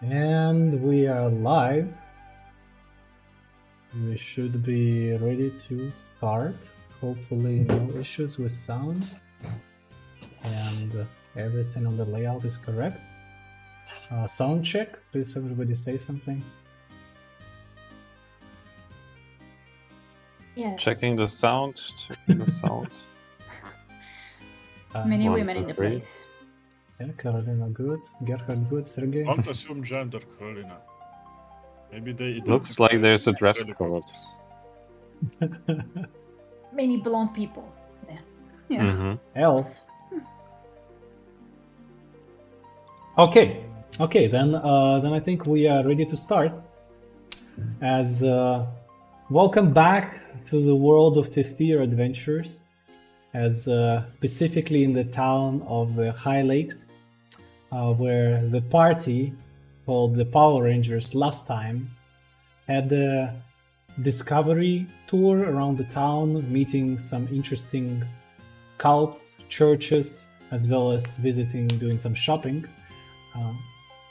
And we are live. We should be ready to start. Hopefully no issues with sound. And everything on the layout is correct. Sound check. Please everybody say something. Yes. Checking the sound. Many One, women two, in the three. place. Yeah, Carolina good. Gerhard good. Sergey? Don't assume gender, Carolina. Maybe they Looks like there's a dress code. Many blonde people. Yeah. Elves. Okay, then I think we are ready to start. As welcome back to the world of Testir Adventures, as specifically in the town of the High Lakes, where the party called the Power Rangers last time had a discovery tour around the town, meeting some interesting cults, churches, as well as doing some shopping.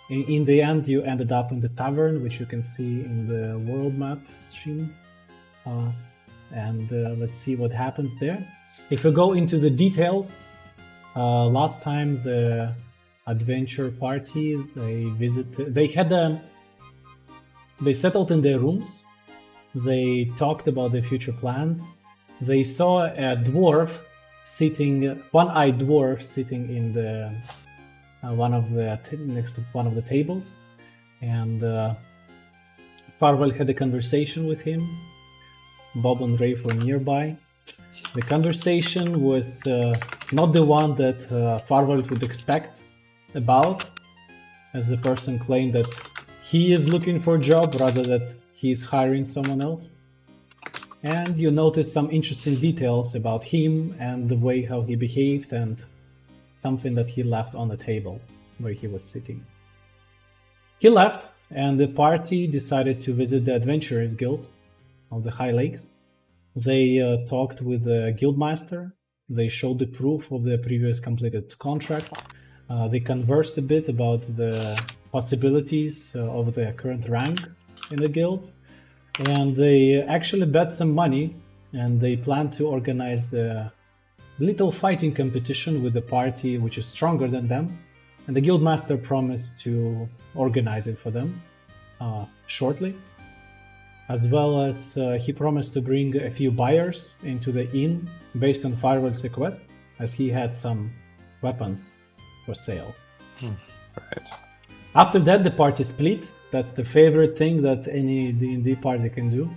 In the end, you ended up in the tavern, which you can see in the world map stream. And let's see what happens there. If we go into the details, last time the adventure party, they settled in their rooms. They talked about their future plans. They saw a dwarf one-eyed dwarf sitting in the next to one of the tables, and Farwell had a conversation with him. Bob and Rafe were nearby. The conversation was not the one that Farwell would expect about, as the person claimed that he is looking for a job rather that he is hiring someone else. And you notice some interesting details about him and the way how he behaved and something that he left on the table where he was sitting. He left, and the party decided to visit the Adventurers Guild of the High Lakes. They talked with the guildmaster. They showed the proof of the previous completed contract. They conversed a bit about the possibilities of the current rank in the guild, and they actually bet some money, and they plan to organize the little fighting competition with the party which is stronger than them, and the guildmaster promised to organize it for them shortly, as well as he promised to bring a few buyers into the inn based on Firewell's request, as he had some weapons for sale. Right. After that, the party split. That's the favorite thing that any D&D party can do.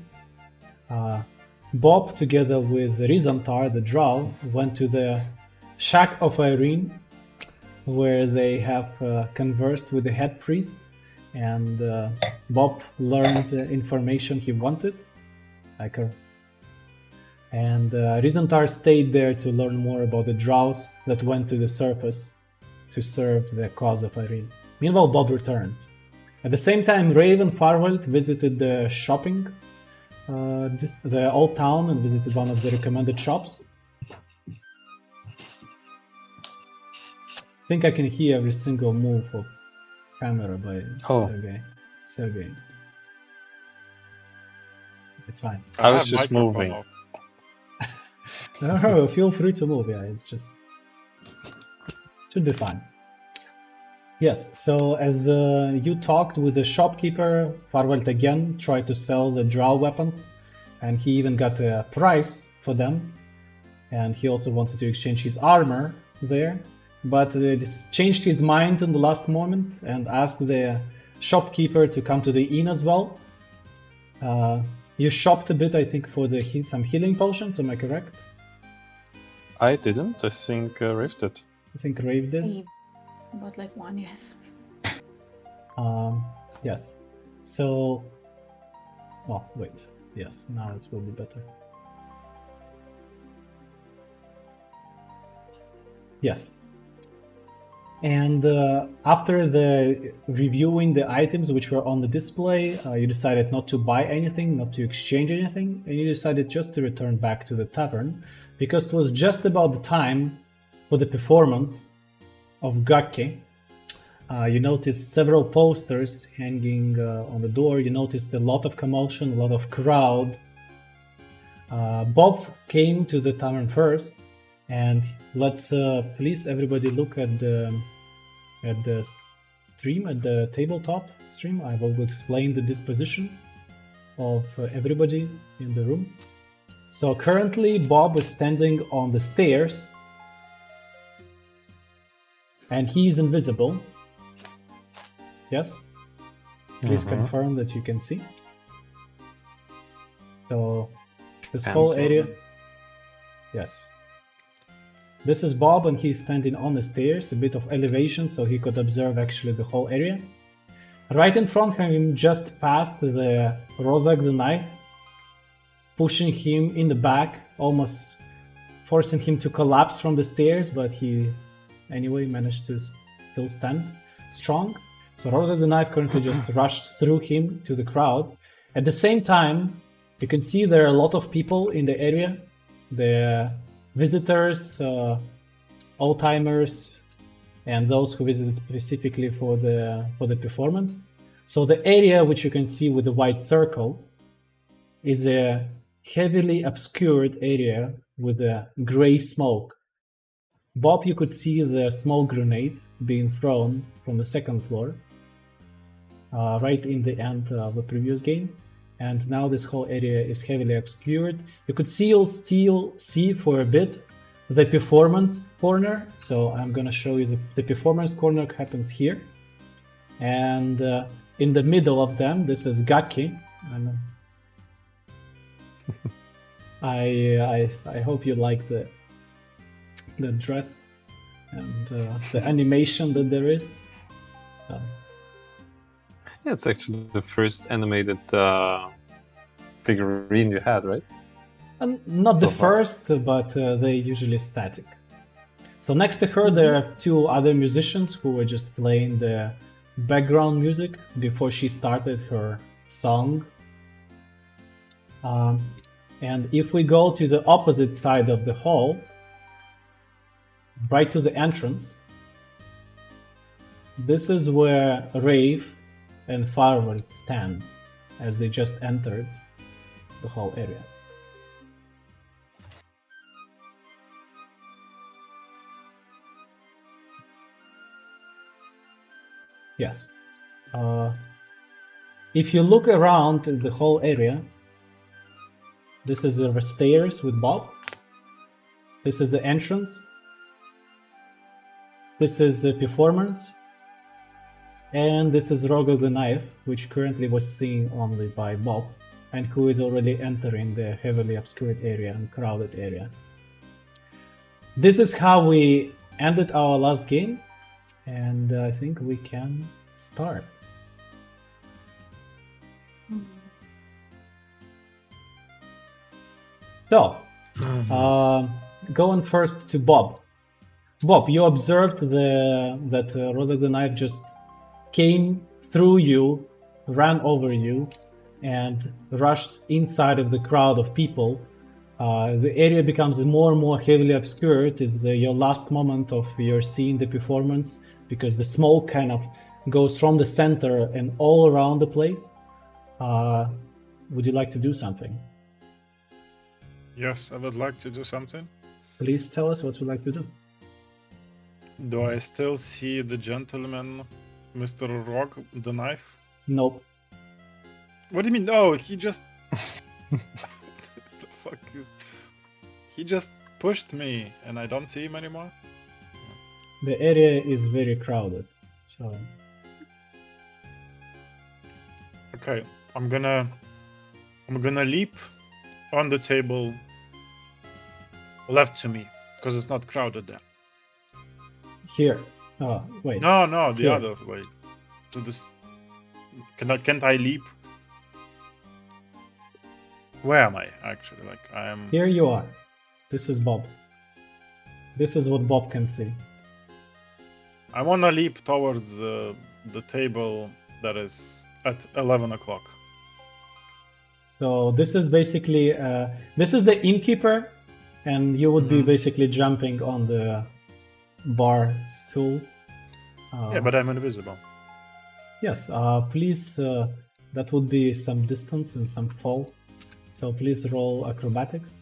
Bob, together with Rizantar, the drow, went to the shack of Irene, where they have conversed with the head priest, and Bob learned information he wanted, like her. And Rizantar stayed there to learn more about the drows that went to the surface to serve the cause of Irene. Meanwhile, Bob returned. At the same time, Raven Farwell visited the shopping, the old town, and visited one of the recommended shops. I think I can hear every single move of camera by Sergey. It's fine. I was just moving. No, feel free to move. Yeah, it's just should be fine. Yes, so as you talked with the shopkeeper, Farwell again tried to sell the drow weapons, and he even got a price for them, and he also wanted to exchange his armor there, but changed his mind in the last moment and asked the shopkeeper to come to the inn as well. You shopped a bit, I think, for some healing potions, am I correct? I didn't. I think Rafe did. I think Rafe did. About like one, yes. Yes. So, oh wait, yes. Now it will be better. Yes. And after the reviewing the items which were on the display, you decided not to buy anything, not to exchange anything, and you decided just to return back to the tavern, because it was just about the time for the performance of Gakki, You notice several posters hanging on the door. You notice a lot of commotion, a lot of crowd. Bob came to the tavern first, and let's please everybody look at the stream, at the tabletop stream. I will explain the disposition of everybody in the room. So currently Bob is standing on the stairs, and he is invisible. Yes? Please confirm that you can see. So this whole area... Yes. This is Bob, and he's standing on the stairs, a bit of elevation, so he could observe actually the whole area. Right in front of him, just past the Rozak the knife, pushing him in the back, almost forcing him to collapse from the stairs, but he anyway managed to still stand strong. So Rozak the knife currently just rushed through him to the crowd. At the same time, you can see there are a lot of people in the area. The visitors, old-timers, and those who visited specifically for the performance. So the area which you can see with the white circle is a heavily obscured area with a gray smoke. Bob, you could see the smoke grenade being thrown from the second floor, right in the end of the previous game. And now this whole area is heavily obscured. You could still see for a bit the performance corner. So I'm gonna show you the performance corner happens here. And in the middle of them, this is Gaki. I hope you like the dress and the animation that there is. Yeah, it's actually the first animated figurine you had, right? Not the first, but they're usually static. So next to her, there are two other musicians who were just playing the background music before she started her song. And if we go to the opposite side of the hall, right to the entrance, this is where Rave and Farwell stand as they just entered the whole area. Yes. If you look around the whole area, this is the stairs with Bob. This is the entrance. This is the performance. And this is Rogel the Knife, which currently was seen only by Bob, and who is already entering the heavily obscured area and crowded area. This is how we ended our last game, and I think we can start. So, going first to Bob. Bob, you observed that Rozak the Knife just came through you, ran over you, and rushed inside of the crowd of people. The area becomes more and more heavily obscured. It's your last moment of your seeing the performance, because the smoke kind of goes from the center and all around the place. Would you like to do something? Yes, I would like to do something. Please tell us what you'd like to do. Do I still see the gentleman, Mr. Rock, the knife? Nope. What do you mean? No, he just... the fuck is... He just pushed me and I don't see him anymore? The area is very crowded, so... Okay, I'm gonna leap on the table left to me, because it's not crowded there. Here. Oh, wait. No, the Here. other way. So this... Can't I leap? Where am I, actually? Like, I am... Here you are. This is Bob. This is what Bob can see. I wanna leap towards the table that is at 11 o'clock. So this is basically, this is the innkeeper, and you would be basically jumping on the bar stool. Yeah, but I'm invisible. Yes, please, that would be some distance and some fall. So please roll acrobatics.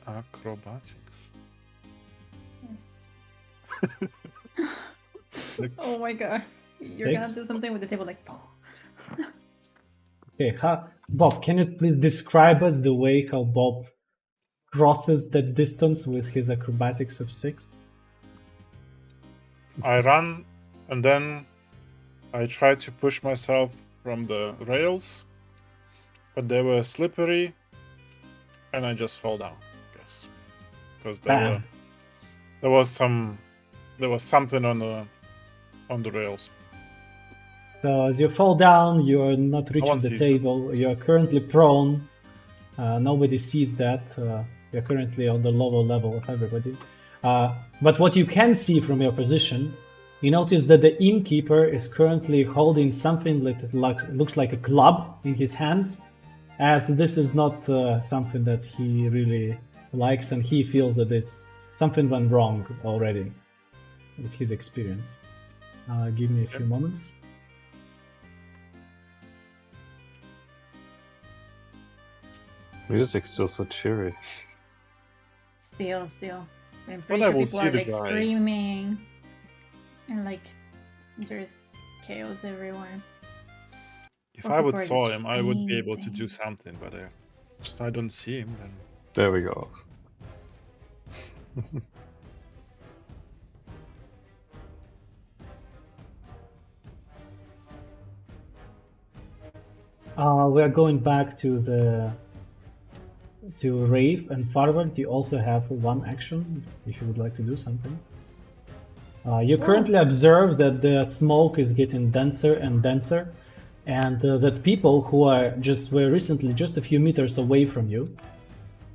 Acrobatics. Yes. Six. Oh my god. You're gonna Six. do something with the table like. Okay, Bob, can you please describe us the way how Bob crosses that distance with his acrobatics of 6? I run, and then I try to push myself from the rails, but they were slippery, and I just fall down, I guess, because there was something on the rails. So as you fall down, you're not reaching the sees table. You're currently prone. Nobody sees that. You're currently on the lower level of everybody. But what you can see from your position, you notice that the innkeeper is currently holding something that looks like a club in his hands, as this is not something that he really likes, and he feels that something went wrong already with his experience. Give me a few moments. Music's still so cheery. Still. I'm But pretty I sure will people see are the like guy. screaming, and like there's chaos everywhere. If Or I would people are saw just him, I would be able to do fainting. something, but I don't see him. Then There we go. We are going back to Rave and forward. You also have one action if you would like to do something. You currently observe that the smoke is getting denser and denser, and that people who were recently just a few meters away from you,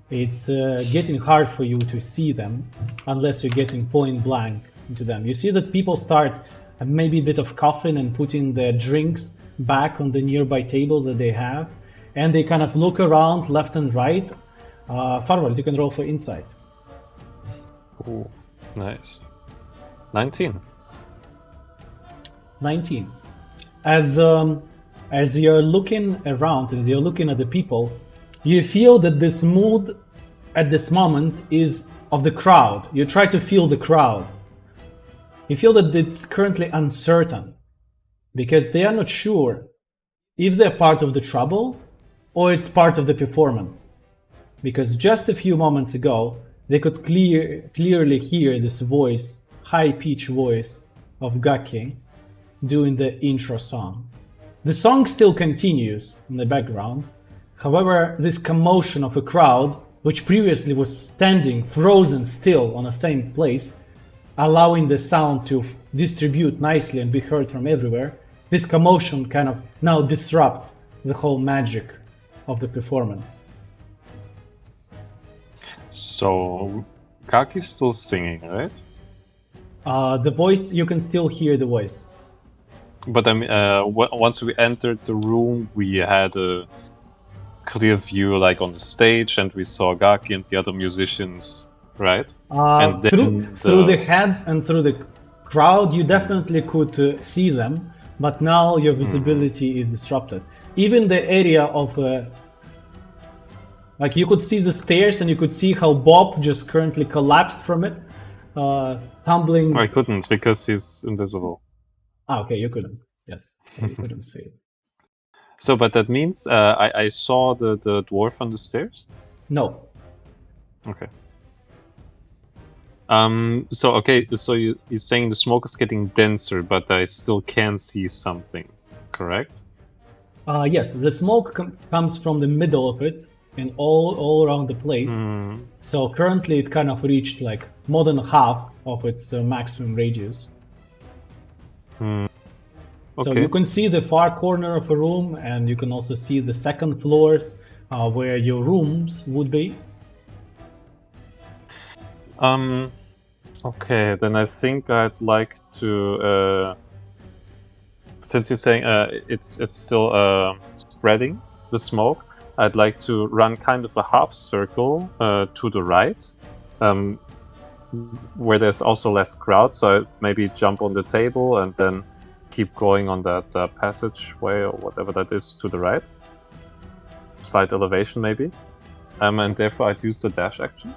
it's getting hard for you to see them unless you're getting point blank into them. You see that people start maybe a bit of coughing and putting their drinks back on the nearby tables that they have, and they kind of look around left and right. Forward, you can roll for insight. Ooh, nice. 19. 19. As you're looking around, as you're looking at the people, you feel that this mood at this moment is of the crowd. You try to feel the crowd. You feel that it's currently uncertain because they are not sure if they're part of the trouble or it's part of the performance. Because just a few moments ago, they could clearly hear this voice, high-pitched voice of Gaki doing the intro song. The song still continues in the background. However, this commotion of a crowd, which previously was standing frozen still on the same place, allowing the sound to distribute nicely and be heard from everywhere, this commotion kind of now disrupts the whole magic of the performance. So, Kaki's still singing, right? The voice, you can still hear the voice. But I mean, once we entered the room, we had a clear view, like on the stage, and we saw Gaki and the other musicians, right? And then through the heads and through the crowd, you definitely could see them, but now your visibility is disrupted. Even the area of like you could see the stairs and you could see how Bob just currently collapsed from it, tumbling. I couldn't because he's invisible. Okay, you couldn't. Yes, so you couldn't see it. So, but that means I saw the dwarf on the stairs? No. Okay. So you're saying the smoke is getting denser, but I still can see something, correct? Yes, the smoke comes from the middle of it and all around the place. So currently it kind of reached like more than half of its maximum radius. Okay. So you can see the far corner of a room, and you can also see the second floors where your rooms would be. Okay, then I think I'd like to, since you're saying it's still spreading, the smoke, I'd like to run kind of a half circle to the right, where there's also less crowd, so I maybe jump on the table and then keep going on that passageway or whatever that is to the right. Slight elevation maybe. And therefore I'd use the dash action.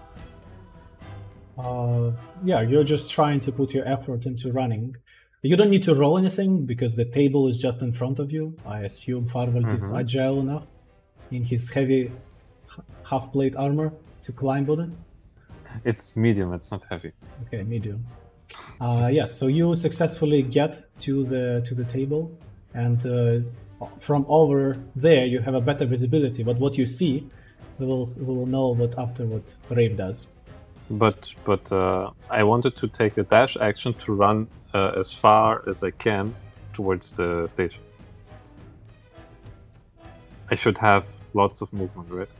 Yeah, you're just trying to put your effort into running. You don't need to roll anything because the table is just in front of you. I assume Farvald is agile enough in his heavy half-plate armor to climb on it. It's medium, it's not heavy. Okay, medium. Yes, so you successfully get to the table, and from over there you have a better visibility. But what you see, we will know after what Rave does. But I wanted to take a dash action to run as far as I can towards the stage. I should have lots of movement, right?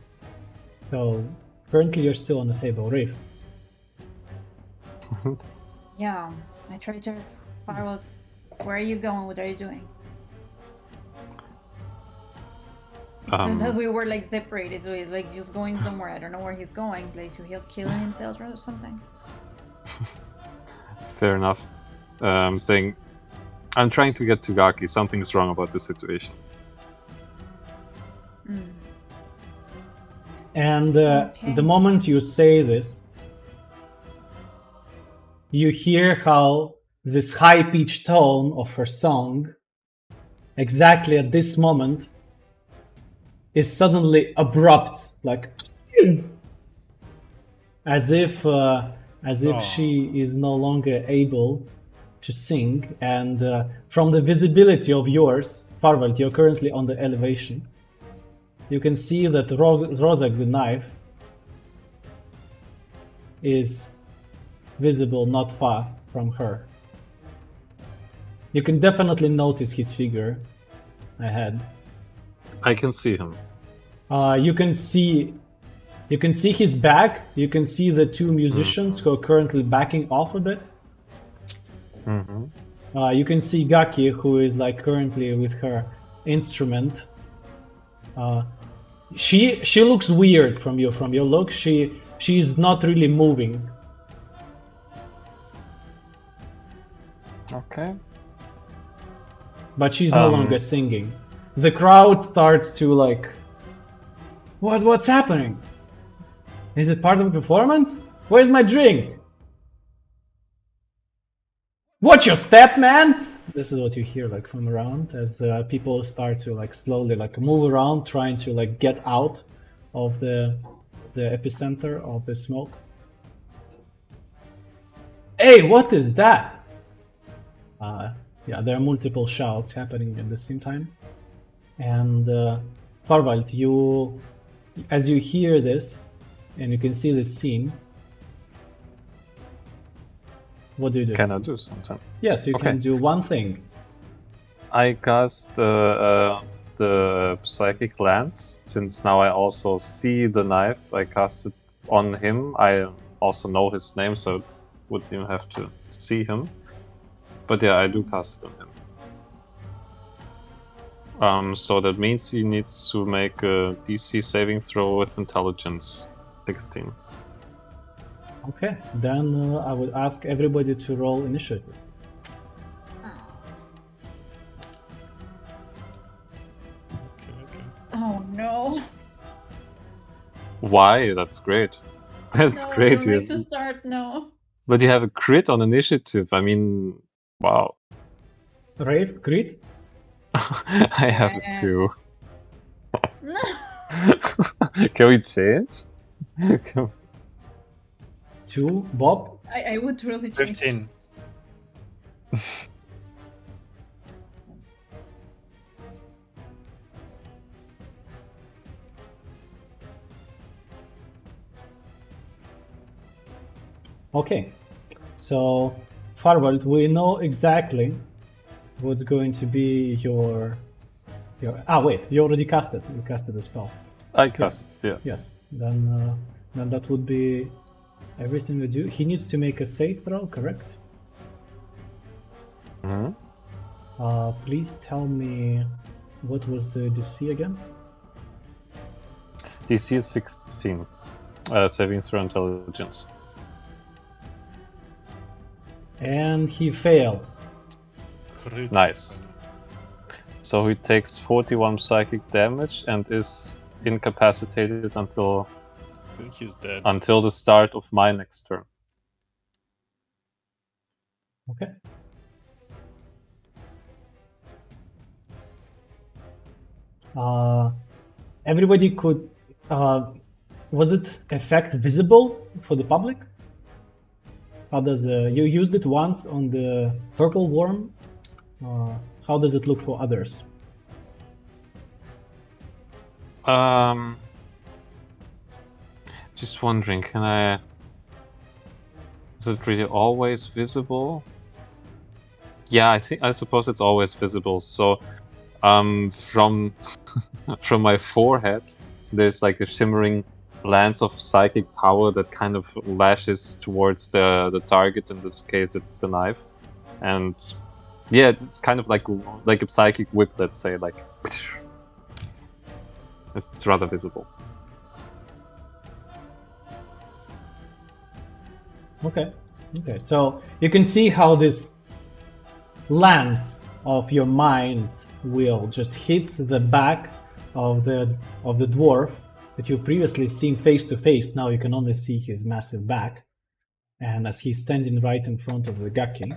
So currently you're still on the table, Rave. Yeah, I tried to follow. Where are you going? What are you doing? So that we were like separated, so he's like just going somewhere. I don't know where he's going. Like he'll killing himself or something. Fair enough. Saying, I'm trying to get to Gaki. Something's wrong about the situation. And the moment you say this, you hear how this high-pitched tone of her song, exactly at this moment, is suddenly abrupt, like as if she is no longer able to sing. And from the visibility of yours, Farvald, you're currently on the elevation. You can see that Rozak the knife is visible not far from her. You can definitely notice his figure ahead. I can see him. You can see his back. You can see the two musicians who are currently backing off a bit. You can see Gaki, who is like currently with her instrument. She looks weird from your look. She's not really moving. Okay. But she's no longer singing. The crowd starts to like, what's happening? Is it part of the performance? Where's my drink? Watch your step, man! This is what you hear like from around as people start to like slowly like move around, trying to like get out of the epicenter of the smoke. Hey, what is that? Yeah, there are multiple shouts happening at the same time. And Farvald, as you hear this, and you can see this scene, what do you do? Can I do something? Yes, you can do one thing. I cast the Psychic Lance. Since now I also see the knife, I cast it on him. I also know his name, so wouldn't even have to see him. But yeah, I do cast it on him. So that means he needs to make a DC saving throw with intelligence 16. Okay, then I would ask everybody to roll initiative. Okay. Oh no! Why? That's great. That's No, great. You need to start now. But you have a crit on initiative. I mean, wow. Rave, crit? I have Yes. 2. No. Can we change? 2, Bob? I would really change. 15. Okay, so Farvald, we know exactly what's going to be your wait, you already cast it. You casted the spell. I cast, yeah. Yes, then that would be everything we do. He needs to make a save throw, correct? Please tell me what was the DC again? DC is 16. Saving throw intelligence. And he fails. Crit. Nice. So he takes 41 psychic damage and is incapacitated until I think he's dead. until the start of my next turn. Okay. Everybody could. Was it effect visible for the public? How does you used it once on the purple worm? How does it look for others? Just wondering, can I? Is it really always visible? Yeah, I suppose it's always visible. So, from from my forehead, there's like a shimmering lance of psychic power that kind of lashes towards the target. In this case, it's the knife, and yeah, it's kind of like a psychic whip. Let's say, like it's rather visible. Okay. Okay. So you can see how this lance of your mind will just hits the back of the dwarf that you've previously seen face to face. Now you can only see his massive back, and as he's standing right in front of the Gaki,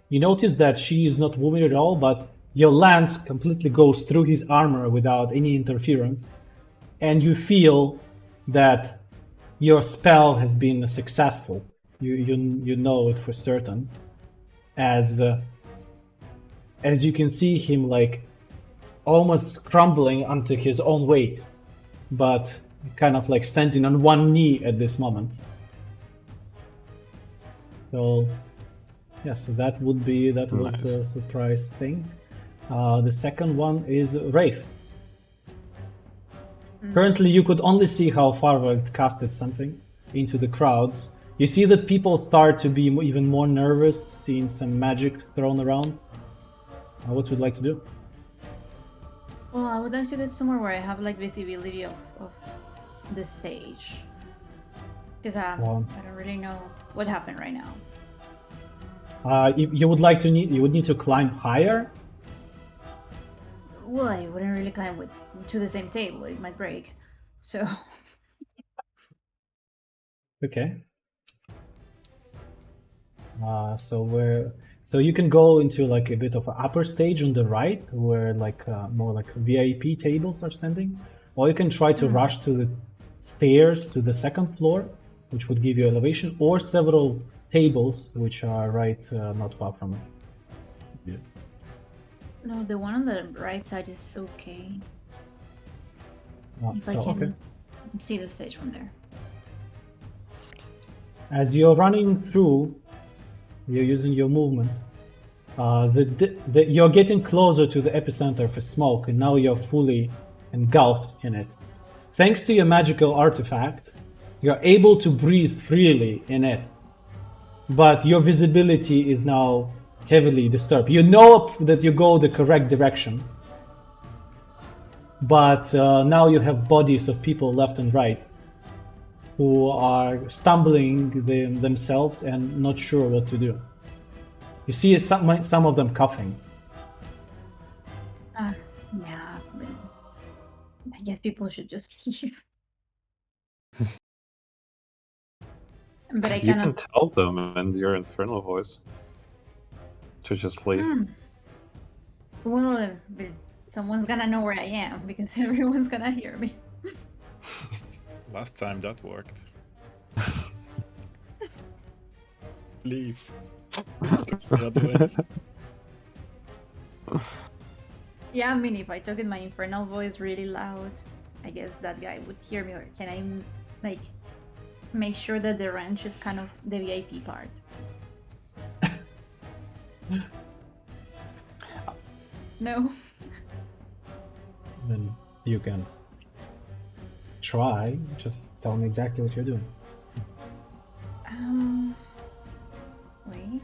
you notice that she is not wounded at all, but your lance completely goes through his armor without any interference, and you feel that your spell has been successful. You know it for certain, as you can see him like almost crumbling under his own weight, but kind of like standing on one knee at this moment. So yeah, so that would be was Nice. a surprise thing. The second one is Rafe. Currently, you could only see how Farvald casted something into the crowds. You see that people start to be even more nervous, seeing some magic thrown around. What would you like to do? Well, I would like to get somewhere where I have like visibility of the stage, because I don't really know what happened right now. You would need to climb higher. Well, I wouldn't really climb to the same table. It might break. So. Okay. So you can go into like a bit of an upper stage on the right, where like more like VIP tables are standing, or you can try to rush to the stairs to the second floor, which would give you elevation, or several tables which are right not far from it. Yeah. No, the one on the right side is okay. If I can see the stage from there. As you're running through, you're using your movement. You're getting closer to the epicenter of smoke, and now you're fully engulfed in it. Thanks to your magical artifact, you're able to breathe freely in it, but your visibility is now heavily disturbed. You know that you go the correct direction, but now you have bodies of people left and right who are stumbling themselves and not sure what to do. You see some of them coughing. Yeah, but I guess people should just leave. But You can tell them in your infernal voice to just leave. Well, someone's gonna know where I am because everyone's gonna hear me. Last time that worked. Please. The other way. Yeah, I mean, if I talk in my infernal voice really loud, I guess that guy would hear me. Or can I, like, make sure that the ranch is kind of the VIP part? No. Then you can try. Just tell me exactly what you're doing. Wait.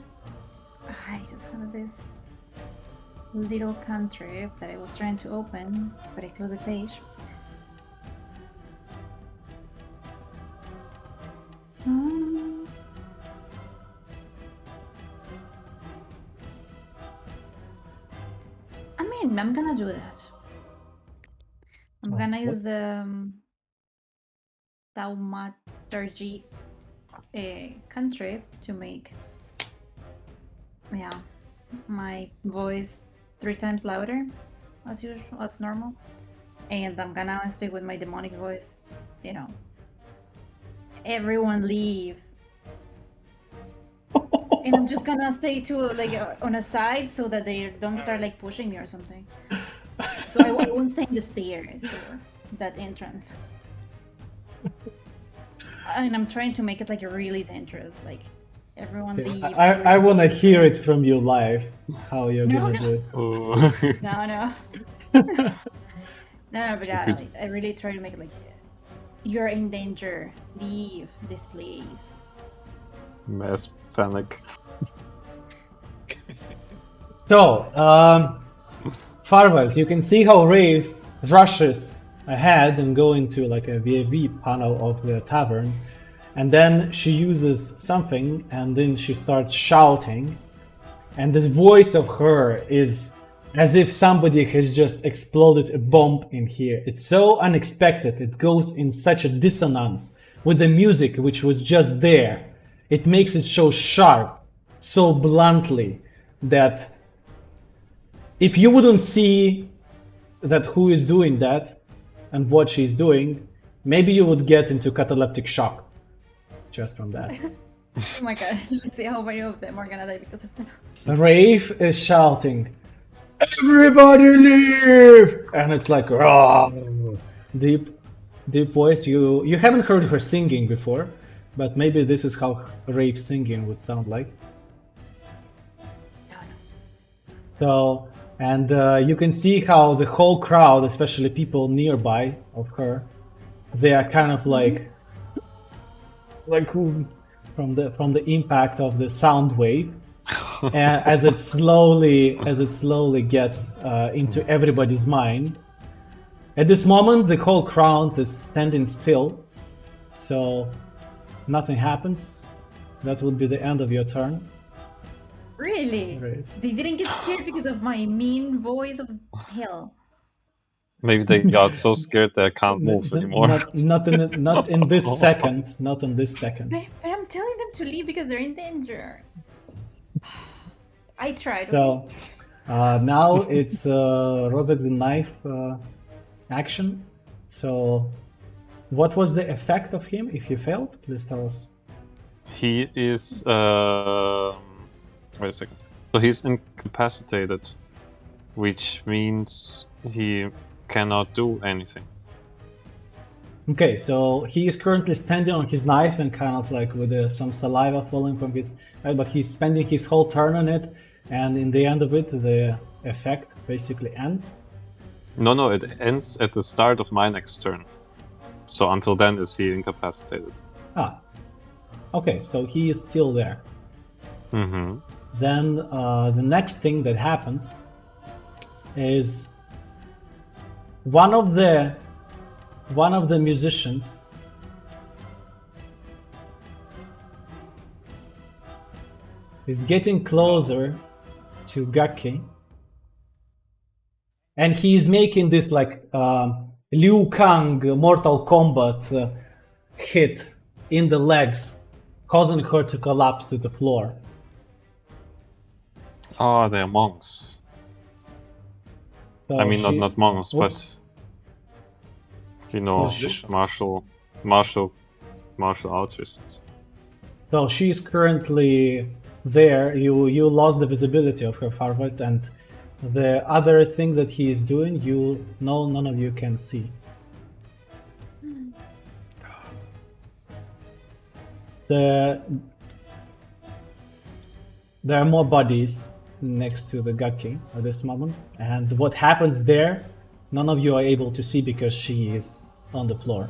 I just have this little cantrip that I was trying to open, but I closed the page. mean, I'm gonna do that. I'm gonna use the thaumaturgy cantrip to make my voice 3 times louder as usual, as normal. And I'm gonna speak with my demonic voice. You know, everyone leave. And I'm just gonna stay on a side so that they don't start like pushing me or something. So I won't stay in the stairs or that entrance. And I'm trying to make it like really dangerous, like everyone leaves. I want to hear it from you live, how you're gonna do it. No. No, but I really try to make it like, you're in danger, leave this place. Mass panic. So, Farwell, you can see how Rave rushes ahead and go into like a VAV panel of the tavern, and then she uses something, and then she starts shouting, and this voice of her is as if somebody has just exploded a bomb in here. It's so unexpected, it goes in such a dissonance with the music which was just there. It makes it so sharp, so bluntly, that if you wouldn't see that who is doing that and what she's doing, maybe you would get into cataleptic shock just from that. Oh my god, let's see how many of them are gonna die because of that. Rafe is shouting, "Everybody leave!" And it's like, oh, deep voice. You haven't heard her singing before, but maybe this is how Rafe's singing would sound like. So, and you can see how the whole crowd, especially people nearby of her, they are kind of like from the impact of the sound wave, as it slowly gets into everybody's mind. At this moment, the whole crowd is standing still, so nothing happens. That would be the end of your turn. Really? Right. They didn't get scared because of my mean voice of hell. Maybe they got so scared they can't move anymore. Not in this second. Not in this second. But I'm telling them to leave because they're in danger. I tried. So now it's Rozek's knife action. So what was the effect of him if he failed? Please tell us. He is wait a second. So he's incapacitated, which means he cannot do anything. Okay, so he is currently standing on his knife and kind of like with some saliva falling from his head, but he's spending his whole turn on it, and in the end of it, the effect basically ends. No, it ends at the start of my next turn. So until then, is he incapacitated? Ah, okay, so he is still there. Mm-hmm. Then the next thing that happens is one of the musicians is getting closer to Gaki, and he is making this like Liu Kang Mortal Kombat hit in the legs, causing her to collapse to the floor. Oh, they're monks. So I mean, not monks, but you know, martial artists. So she's currently there. You lost the visibility of her, Farvet, and the other thing that he is doing, none of you can see. There are more bodies next to the God King at this moment, and what happens there, none of you are able to see because she is on the floor.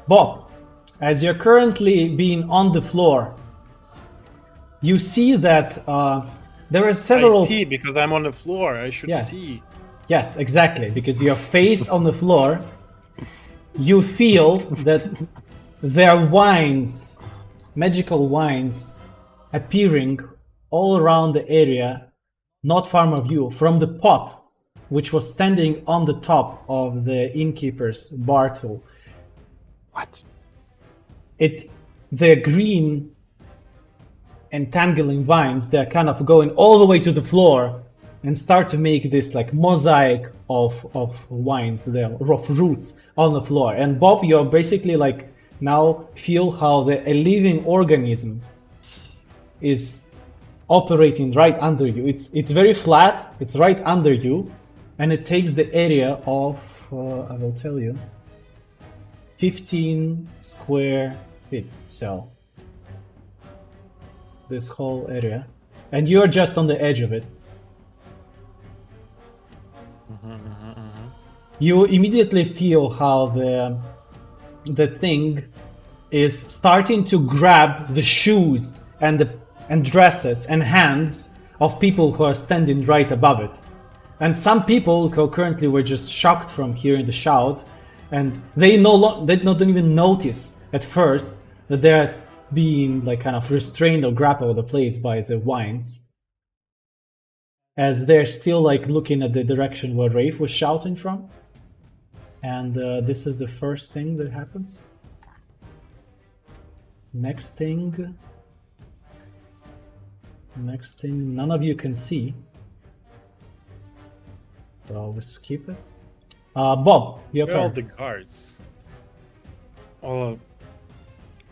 Bob, as you're currently being on the floor, you see that there are several... I see, because I'm on the floor, I should see. Yes, exactly, because your face on the floor, you feel that there are wines, magical wines, appearing all around the area, not farmer view, from the pot, which was standing on the top of the innkeeper's bar tool. What? The green entangling vines, they're kind of going all the way to the floor and start to make this like mosaic of vines there, of roots on the floor. And Bob, you're basically like now feel how a living organism is operating right under you. It's very flat, it's right under you, and it takes the area of, I will tell you, 15 square feet. So this whole area, and you're just on the edge of it. You immediately feel how the thing is starting to grab the shoes and dresses and hands of people who are standing right above it. And some people who currently were just shocked from hearing the shout, and they don't even notice at first that they're being like kind of restrained or grappled all the place by the vines, as they're still like looking at the direction where Rafe was shouting from. And this is the first thing that happens. Next thing, none of you can see, so we'll skip it. Bob, your turn. All the guards.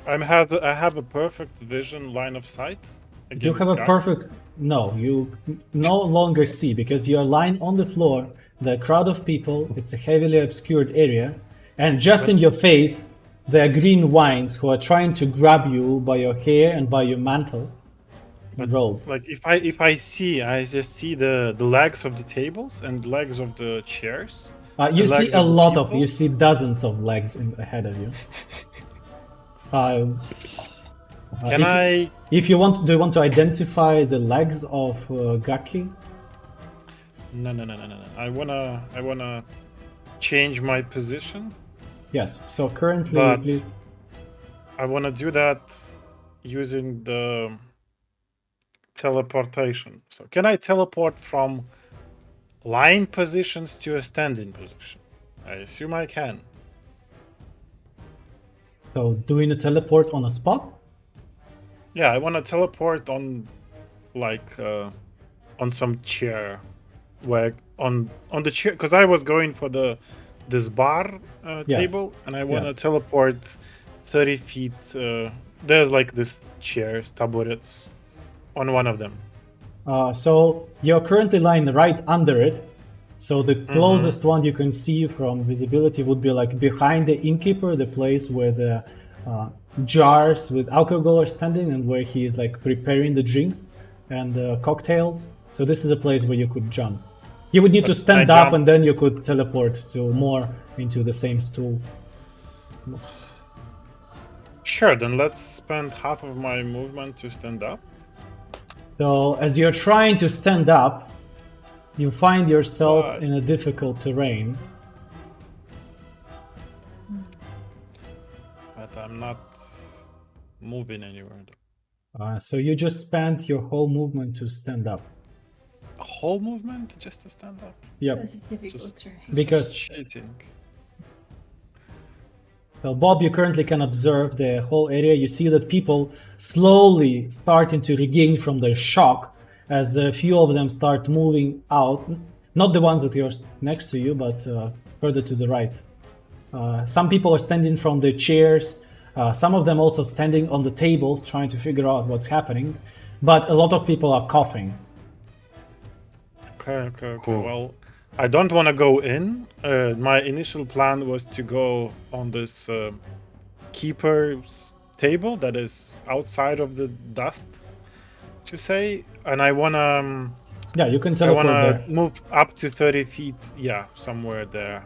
I have a perfect vision, line of sight. You have a perfect... No, you no longer see, because you're lying on the floor, the crowd of people, it's a heavily obscured area, and just in your face, there are green vines who are trying to grab you by your hair and by your mantle. Roll. Like if I just see the legs of the tables and legs of the chairs. You see a lot of, you see dozens of legs ahead of you. If you want, do you want to identify the legs of Gaki? No. I wanna change my position. Yes. So currently, I wanna do that using the teleportation. So can I teleport from lying positions to a standing position? I assume I can. So doing a teleport on a spot? Yeah, I want to teleport on, like, on some chair, where on the chair, because I was going for this bar table, and I want to teleport 30 feet. There's like this chairs, tabourets, on one of them. So you're currently lying right under it. So the closest one you can see from visibility would be like behind the innkeeper, the place where the jars with alcohol are standing and where he is like preparing the drinks and cocktails. So this is a place where you could jump. You would need to stand up and then you could teleport to more into the same stool. Sure, then let's spend half of my movement to stand up. So as you're trying to stand up, you find yourself in a difficult terrain. But I'm not moving anywhere. So you just spent your whole movement to stand up. A whole movement just to stand up? Yep. Because it's difficult terrain. Because cheating. Well, Bob, you currently can observe the whole area. You see that people slowly starting to regain from their shock as a few of them start moving out. Not the ones that are next to you, but further to the right. Some people are standing from their chairs. Some of them also standing on the tables trying to figure out what's happening. But a lot of people are coughing. Okay. Cool. Well, I don't want to go in. My initial plan was to go on this keeper's table that is outside of the dust, to say, and I want to... yeah, you can teleport there. I want to move up to 30 feet, yeah, somewhere there.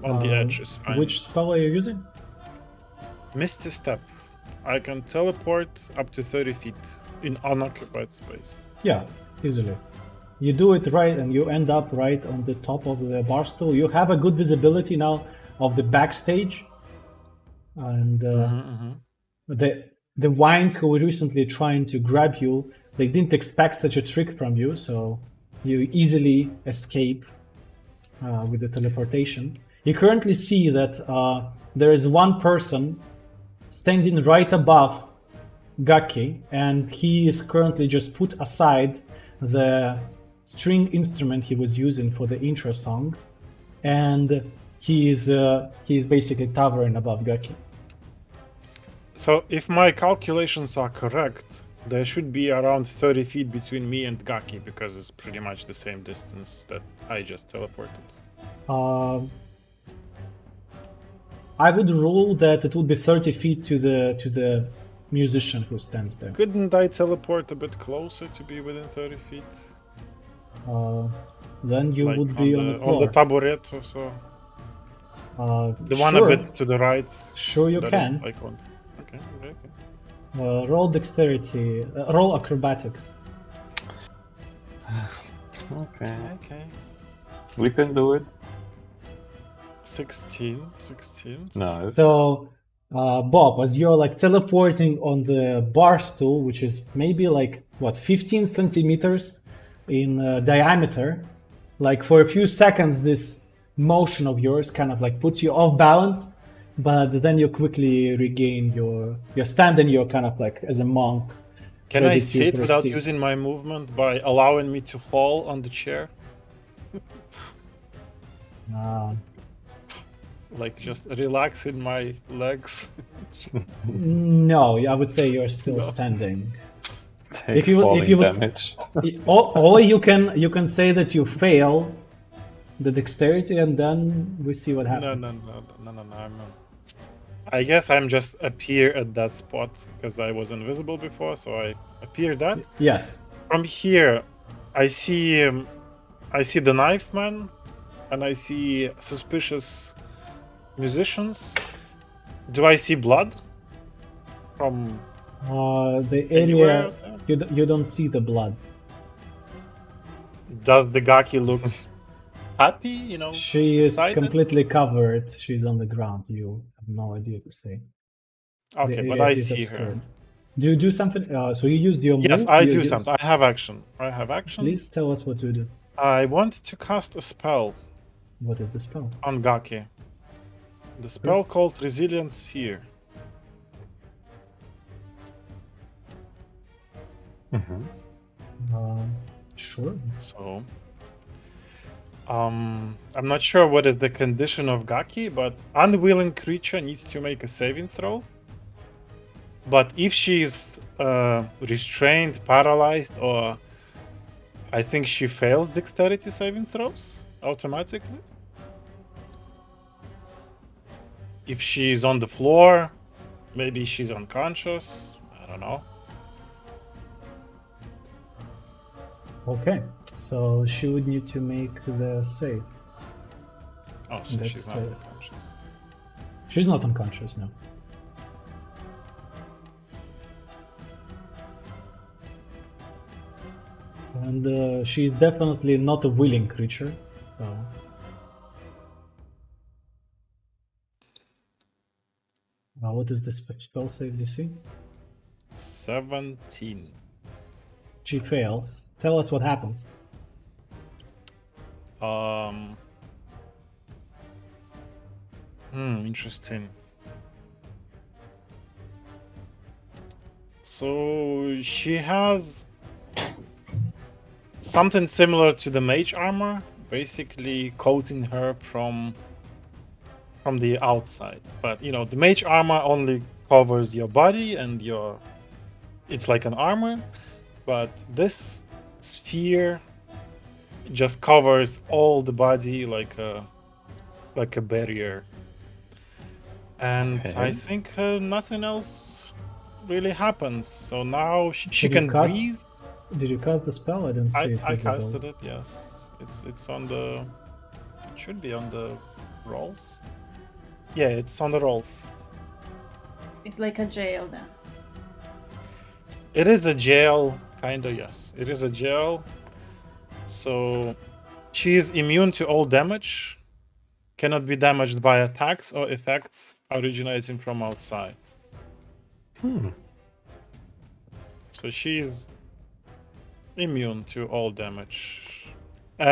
On the edge is fine. Which spell are you using? Misty Step. I can teleport up to 30 feet in unoccupied space. Yeah, easily. You do it right and you end up right on the top of the bar stool. You have a good visibility now of the backstage. And the Wines who were recently trying to grab you, they didn't expect such a trick from you, so you easily escape with the teleportation. You currently see that there is one person standing right above Gaki, and he is currently just put aside the string instrument he was using for the intro song, and he is basically towering above Gaki. So if my calculations are correct, there should be around 30 feet between me and Gaki, because it's pretty much the same distance that I just teleported. I would rule that it would be 30 feet to the musician who stands there. Couldn't I teleport a bit closer to be within 30 feet? Then you Like would be on the floor. on the taburet or so. The one sure. a bit to the right. Sure, you can. Like on. Okay. Roll dexterity. Roll acrobatics. Okay. Okay. We can do it. 16. Nice. So, Bob, as you're like teleporting on the bar stool, which is maybe like what 15 centimeters in diameter, like for a few seconds, this motion of yours kind of like puts you off balance, but then you quickly regain your stand, and you're kind of like as a monk. Can I sit without using my movement by allowing me to fall on the chair? Like just relaxing my legs? No, I would say you're still standing. Take if you would, damage. or you can say that you fail the dexterity, and then we see what happens. No. I guess I'm just appear at that spot because I was invisible before, so I appear that. Yes. From here, I see the knife man, and I see suspicious musicians. Do I see blood from the area? You don't see the blood. Does the Gaki look happy? You know, she is excited? Completely covered. She's on the ground. You have no idea to say. Okay, but I see her. Do you do something? So you used your move? Yes, I do something. I have action. Please tell us what you do. I want to cast a spell. What is the spell? On Gaki. The spell called Resilient Sphere. Sure. So, I'm not sure what is the condition of Gaki, but unwilling creature needs to make a saving throw. But if she's restrained, paralyzed, or I think she fails dexterity saving throws automatically. If she's on the floor, maybe she's unconscious. I don't know. Okay, so she would need to make the save. Oh, so she's not unconscious. She's not unconscious, no. And she's definitely not a willing creature, so... what is the spell save DC? 17. She fails. Tell us what happens. Interesting. So she has something similar to the mage armor, basically coating her from the outside. But you know, the mage armor only covers your body and it's like an armor, but this sphere just covers all the body like a barrier. And okay. I think nothing else really happens. So now she can breathe. Did you cast the spell? I didn't see it. I casted it. Yes, it's on the. It should be on the rolls. Yeah, it's on the rolls. It's like a jail then. It is a jail, kinda. Yes, it is a jail. So she is immune to all damage. Cannot be damaged by attacks or effects originating from outside. So she's immune to all damage.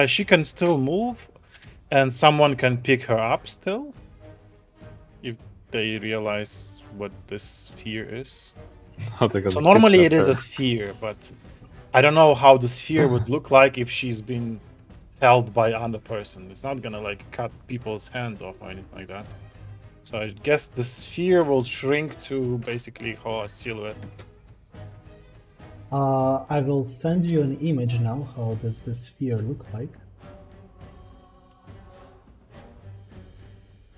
She can still move, and someone can pick her up still if they realize what this sphere is. So normally it is a sphere, but I don't know how the sphere would look like if she's been held by another person. It's not gonna like cut people's hands off or anything like that. So I guess the sphere will shrink to basically her silhouette. I will send you an image now. How does the sphere look like?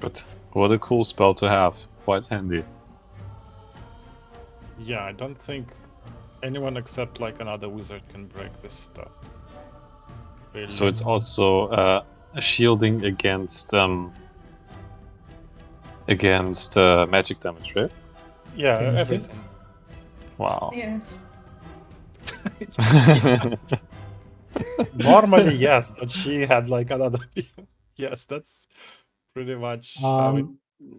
But what a cool spell to have. Quite handy. Yeah, I don't think anyone except like another wizard can break this stuff. Really. So it's also a shielding against magic damage, right? Yeah, Can you see? everything. Wow. Yes. Normally, yes, but she had like another. Yes, that's pretty much how it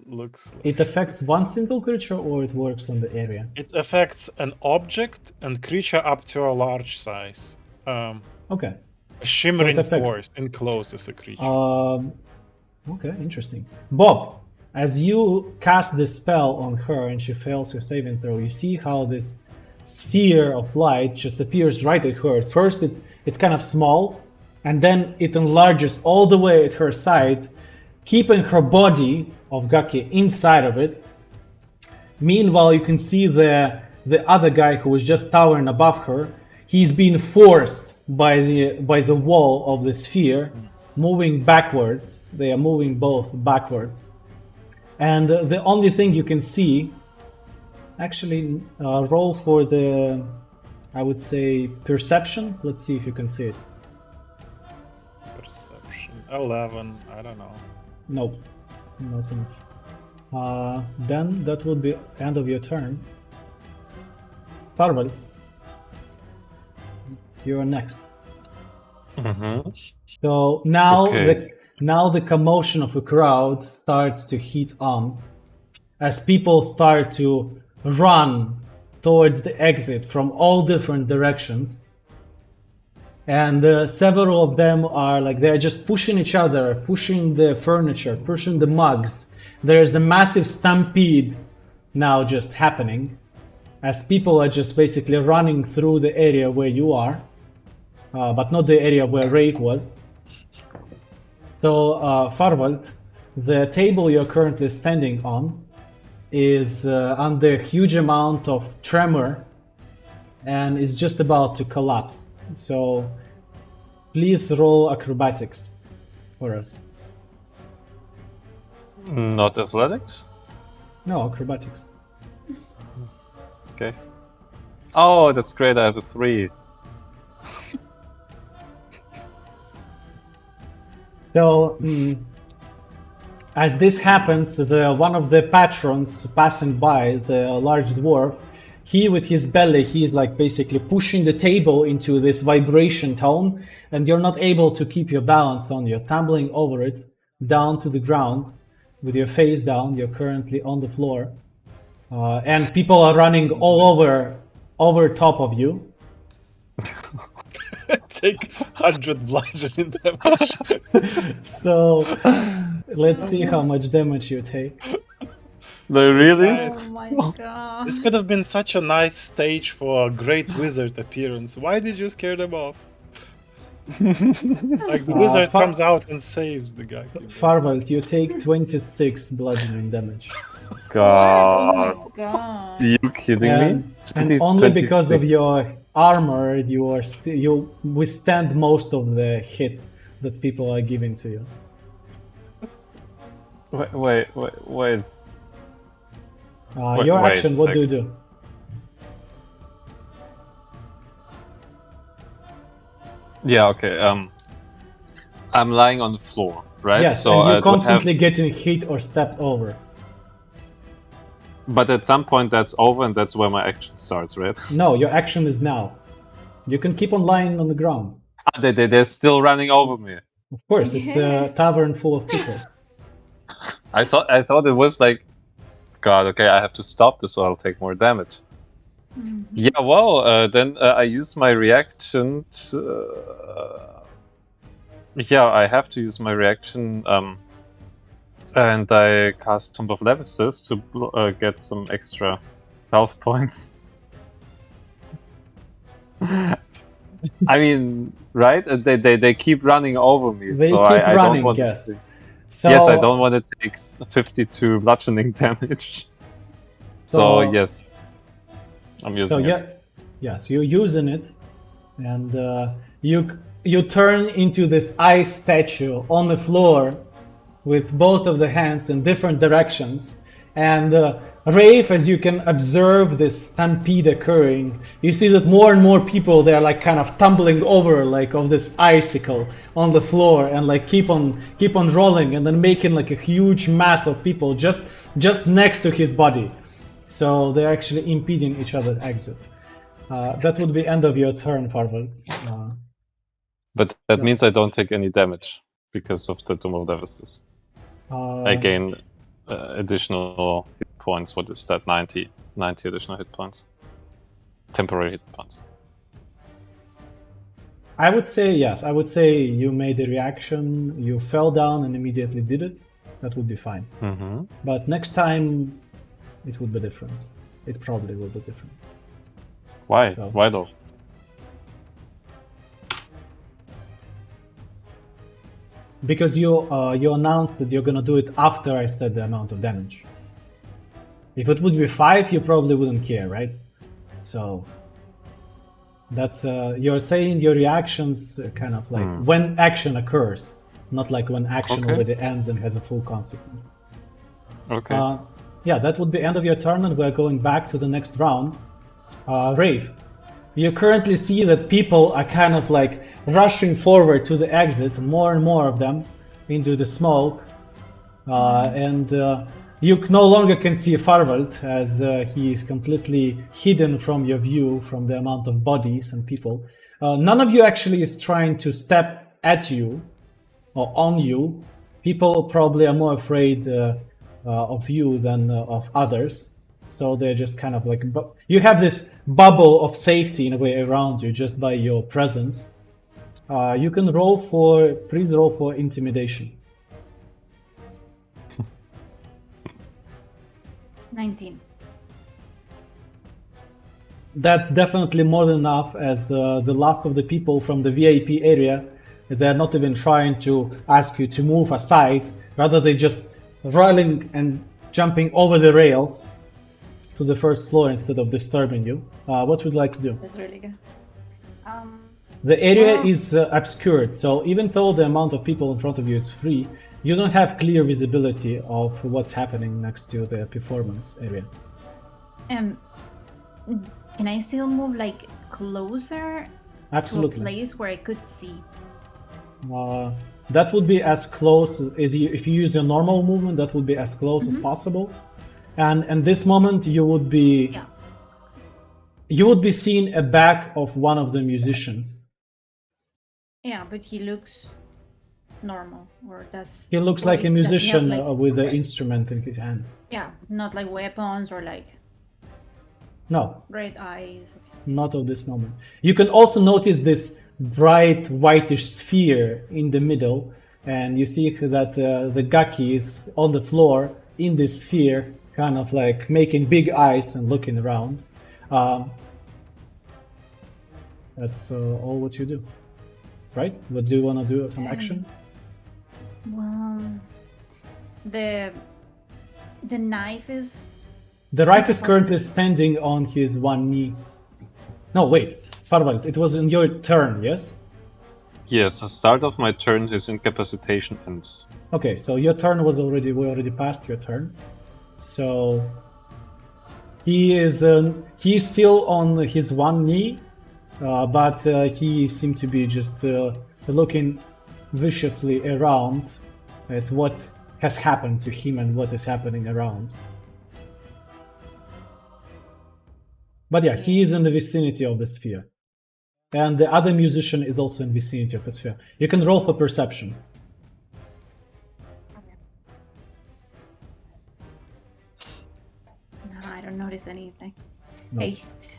looks like. It affects one single creature, or it works on the area? It affects an object and creature up to a large size. Okay. A shimmering affects- force encloses a creature. Okay, interesting. Bob, as you cast this spell on her and she fails her saving throw, you see how this sphere of light just appears right at her. At first it's kind of small, and then it enlarges all the way at her side, keeping her body of Gaki inside of it. Meanwhile, you can see the other guy who was just towering above her. He's being forced by the wall of the sphere, moving backwards. They are moving both backwards. And the only thing you can see, actually, roll for the, I would say, perception. Let's see if you can see it. Perception 11. I don't know. Nope, not enough. Then that would be end of your turn. Farvald, you're next. Mm-hmm. So now Okay. the commotion of the crowd starts to heat on as people start to run towards the exit from all different directions. And several of them are like, they're just pushing each other, pushing the furniture, pushing the mugs. There's a massive stampede now just happening as people are just basically running through the area where you are, but not the area where Rafe was. So, Farvald, the table you're currently standing on is under a huge amount of tremor and is just about to collapse. So please roll acrobatics for us. Not athletics? No, acrobatics. Okay. Oh, that's great. I have a 3. So as this happens, one of the patrons passing by, the large dwarf, he with his belly, he's like basically pushing the table into this vibration tone, and you're not able to keep your balance on. You're tumbling over it down to the ground with your face down. You're currently on the floor, and people are running all over top of you. Take 100 bludgeoning damage. So let's see how much damage you take. No, really? Oh my god. This could have been such a nice stage for a great wizard appearance. Why did you scare them off? Like the wizard comes out and saves the guy. Farvald, you take 26 bludgeoning damage. God. Oh my god. Are you kidding me? And only because of your armor, you withstand most of the hits that people are giving to you. Wait. Your wait action, a what sec. do you do? Yeah, okay. I'm lying on the floor, right? Yes, so and I you're don't constantly getting hit or stepped over. But at some point that's over and that's where my action starts, right? No, your action is now. You can keep on lying on the ground. They're still running over me. Of course, it's a tavern full of people. I thought it was like, God, okay, I have to stop this or I'll take more damage. Yeah, well, then I use my reaction to... yeah, I have to use my reaction, and I cast Tomb of Levices to get some extra health points. I mean, right? They keep running over me, They so keep I running, don't want yes. to... So, yes, I don't want to take 52 bludgeoning damage. So yes, I'm using it. yeah, yes, you're using it, and you turn into this ice statue on the floor with both of the hands in different directions. And Rafe, as you can observe this stampede occurring, you see that more and more people, they're like kind of tumbling over like of this icicle on the floor and like keep on rolling and then making like a huge mass of people just next to his body. So they're actually impeding each other's exit. That would be end of your turn, Farvel. But that yeah. means I don't take any damage because of the Tomb of Levices. I gain additional hit points. What is that? 90 additional hit points. Temporary hit points. I would say yes. I would say you made a reaction, you fell down and immediately did it. That would be fine. But next time, it would be different. It probably will be different. Why? So. Why though? Because you announced that you're gonna do it after I said the amount of damage. If it would be 5, you probably wouldn't care, right? So that's you're saying your reactions kind of like when action occurs, not like when action already ends and has a full consequence. Okay. Yeah, that would be end of your turn, and we're going back to the next round. Rafe, you currently see that people are kind of like rushing forward to the exit, more and more of them into the smoke, and you no longer can see Farvald as he is completely hidden from your view from the amount of bodies and people. None of you actually is trying to step at you or on you. People probably are more afraid of you than of others. So they're just kind of like, you have this bubble of safety in a way around you just by your presence. You can please roll for intimidation. 19. That's definitely more than enough, as the last of the people from the VIP area, they're not even trying to ask you to move aside, rather they just rolling and jumping over the rails to the first floor instead of disturbing you. What would you like to do? That's really good. The area is obscured, so even though the amount of people in front of you is free, you don't have clear visibility of what's happening next to the performance area. Can I still move like closer Absolutely. to a place where I could see? That would be as close as if you use your normal movement. That would be as close as possible. And in this moment, you would be seeing a back of one of the musicians. Yeah, but he looks normal, or does he looks like a musician with an instrument in his hand. Yeah, not like weapons or like no red eyes. Not of this moment. You can also notice this bright whitish sphere in the middle, and you see that the Gaki is on the floor in this sphere, kind of like making big eyes and looking around. That's all what you do, right? What do you want to do? Some action? Well, the knife is... The knife is currently standing on his one knee. No, wait, Farvald, it was in your turn, yes? Yes, the start of my turn, his incapacitation ends. Okay, so your turn was we already passed your turn. So he's still on his one knee, but he seemed to be just looking viciously around at what has happened to him and what is happening around. But yeah, he is in the vicinity of the sphere. And the other musician is also in the vicinity of the sphere. You can roll for perception. No, I don't notice anything. No. Haste.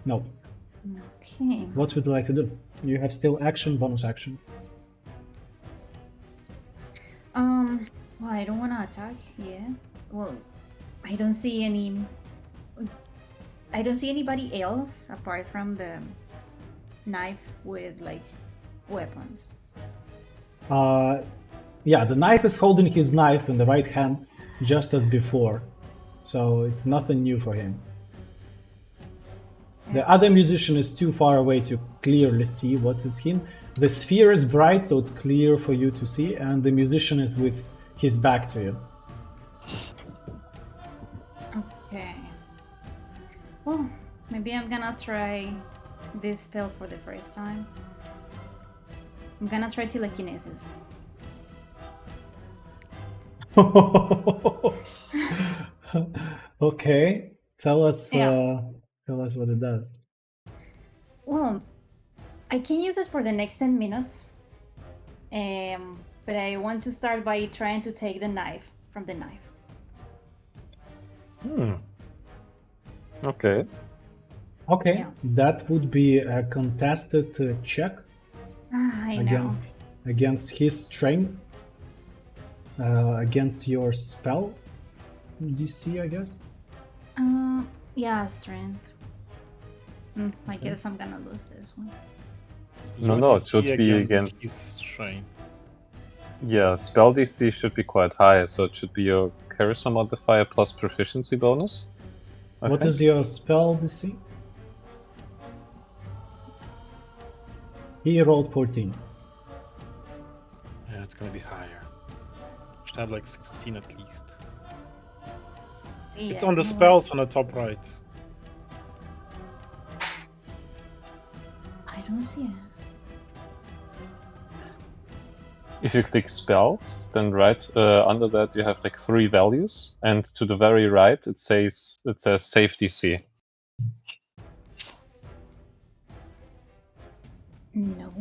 No. Okay. What would you like to do? You have still action, bonus action. Well, I don't want to attack. Yeah. Well, I don't see any. I don't see anybody else apart from the knife with like weapons. Yeah, the knife is holding his knife in the right hand, just as before. So it's nothing new for him. Yeah. The other musician is too far away to clearly see what is him. The sphere is bright, so it's clear for you to see, and the musician is with his back to you. Okay. Well, maybe I'm gonna try this spell for the first time. I'm gonna try telekinesis. Okay, tell us Yeah. what it does. Well, I can use it for the next 10 minutes. But I want to start by trying to take the knife from the knife. Okay. Okay, Yeah. that would be a contested check I know. against his strength, against your spell DC, I guess. Yeah, strength. I guess I'm gonna lose this one. No, it should be against his strength. Yeah, spell DC should be quite high, so it should be your charisma modifier plus proficiency bonus. What is your spell DC? He rolled 14. Yeah, it's gonna be higher. Should have like 16 at least. Yeah, It's on the spells on the top right. I don't see it. If you click spells, then right under that you have like 3 values, and to the very right it says save DC. No.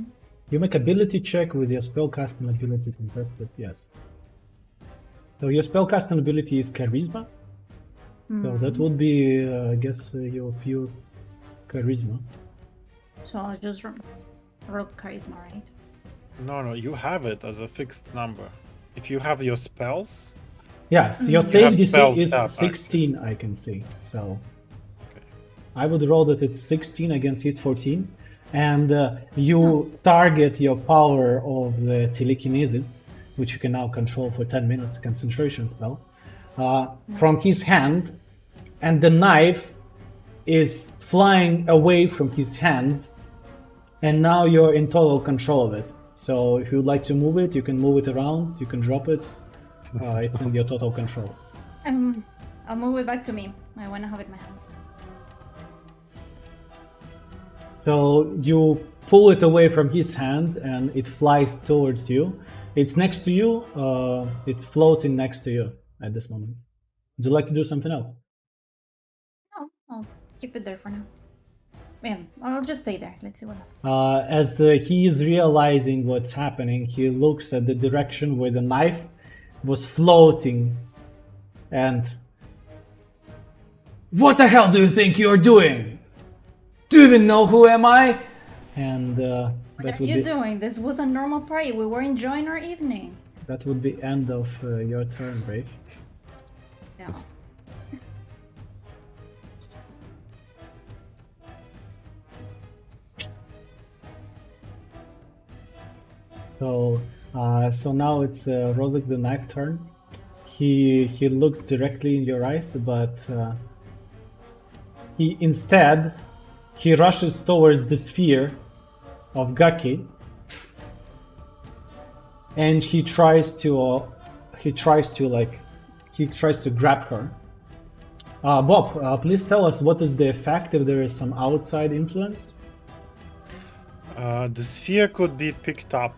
You make ability check with your spellcasting ability to test it, yes. So your spellcasting ability is charisma. So that would be, I guess, your pure charisma. So I'll just roll charisma, right? No, you have it as a fixed number. If you have your spells. Yes, your save DC is tab, 16, actually. I can see. So okay. I would roll that it's 16 against his 14. And you target your power of the telekinesis, which you can now control for 10 minutes, concentration spell, from his hand, and the knife is flying away from his hand, and now you're in total control of it. So if you would like to move it, you can move it around, you can drop it. It's in your total control. I'll move it back to me. I want to have it in my hands. So you pull it away from his hand and it flies towards you. It's next to you. It's floating next to you at this moment. Would you like to do something else? No, I'll keep it there for now. Yeah, I'll just stay there. Let's see what happens. As he is realizing what's happening, he looks at the direction where the knife was floating and... What the hell do you think you're doing? Do you even know who am I? And what are you doing? This was a normal party. We were enjoying our evening. That would be end of your turn, Brave. Yeah. So now it's Rozek the knife turn. He looks directly in your eyes, but he rushes towards the sphere of Gaki, and he tries to grab her. Bob, please tell us what is the effect if there is some outside influence. The sphere could be picked up.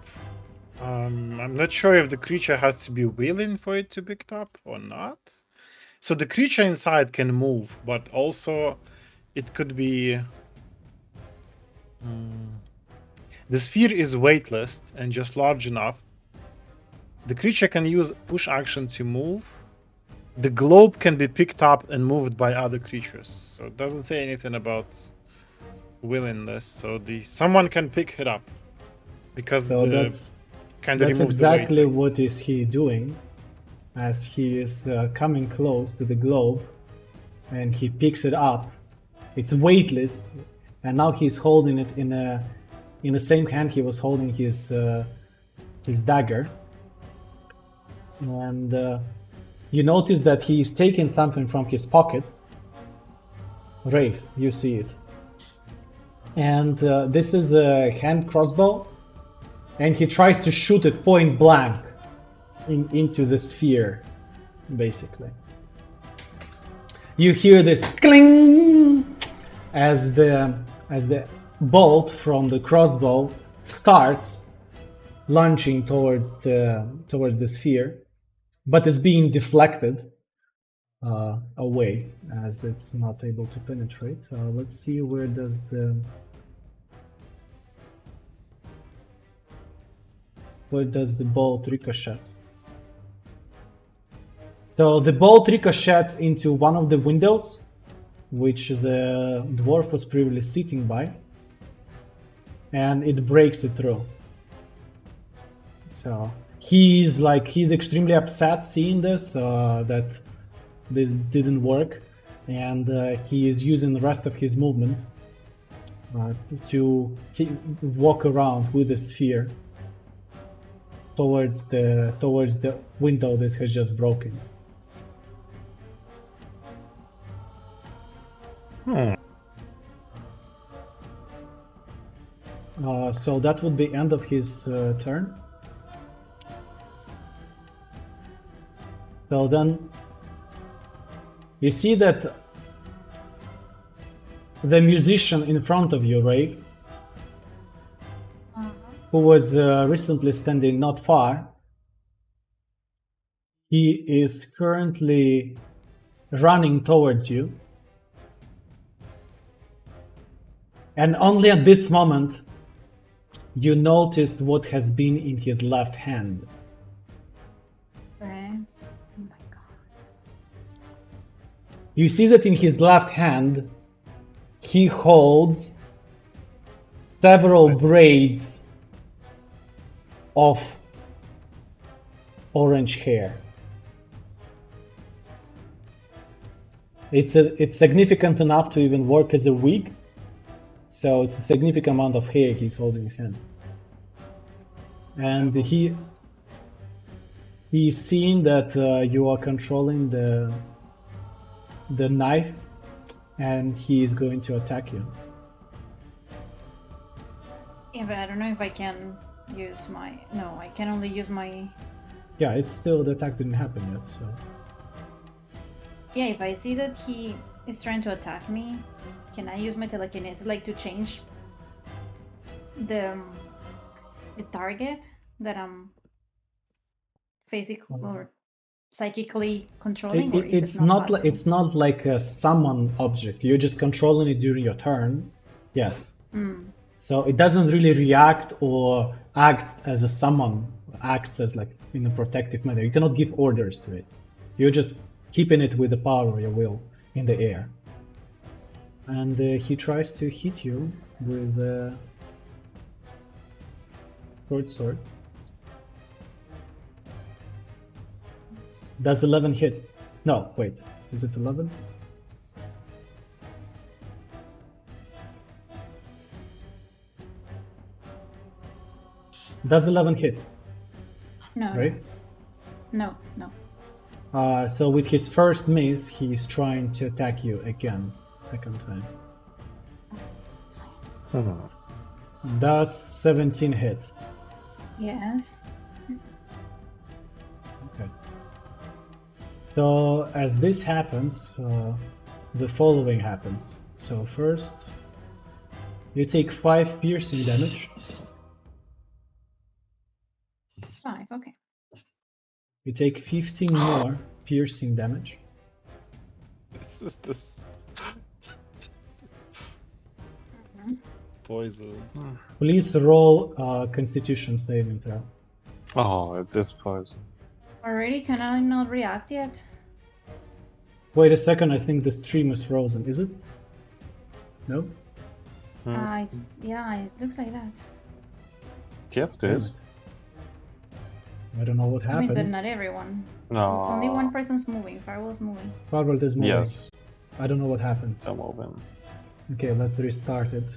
I'm not sure if the creature has to be willing for it to be picked up or not. So the creature inside can move, but also it could be... The sphere is weightless and just large enough. The creature can use push action to move, the globe can be picked up and moved by other creatures. So it doesn't say anything about willingness. So someone can pick it up because So that's exactly what is he doing, as he is coming close to the globe, and he picks it up. It's weightless, and now he's holding it in the same hand he was holding his dagger. And you notice that he's taking something from his pocket. Rafe, you see it. And this is a hand crossbow, and he tries to shoot it point blank into the sphere, basically. You hear this cling as the bolt from the crossbow starts launching towards the sphere, but is being deflected away as it's not able to penetrate. Let's see, where does the bolt ricochet? So the bolt ricochets into one of the windows, which the dwarf was previously sitting by, and it breaks it through. So he's extremely upset seeing this, that this didn't work, and he is using the rest of his movement to walk around with the sphere towards the window that has just broken. So that would be end of his turn. So then you see that the musician in front of you, Ray, who was recently standing not far, he is currently running towards you. And only at this moment you notice what has been in his left hand. Okay. Oh my god. You see that in his left hand he holds several braids of orange hair. It's significant enough to even work as a wig. So it's a significant amount of hair he's holding in his hand. And he's seeing that you are controlling the knife, and he is going to attack you. Yeah, but I don't know if I can use my... No, I can only use my... Yeah, it's still, the attack didn't happen yet, so... Yeah, if I see that he is trying to attack me, can I use my telekinesis to change the target that I'm physically or psychically controlling, or is it not possible? It's not like a summon object. You're just controlling it during your turn. Yes. So it doesn't really react or act as a summon, acts as in a protective manner. You cannot give orders to it. You're just keeping it with the power of your will in the air. And he tries to hit you with a short sword. Does 11 hit? No, wait. Is it 11? Does 11 hit? No. Right? No. So with his first miss, he's trying to attack you again, second time. Does 17 hit? Yes. Okay. So as this happens, the following happens. So first, you take 5 piercing damage. 5, okay. You take 15 more piercing damage. This poison. Please roll Constitution saving throw. Oh, it is poison. Already? Can I not react yet? Wait a second, I think the stream is frozen. Is it? No? Yeah, it looks like that. Yep, it is. I don't know what I mean, happened. but not everyone. No. Only one person's moving. Firewall's moving. Firewall is moving. Yes. I don't know what happened. I'm moving. Okay, let's restart it.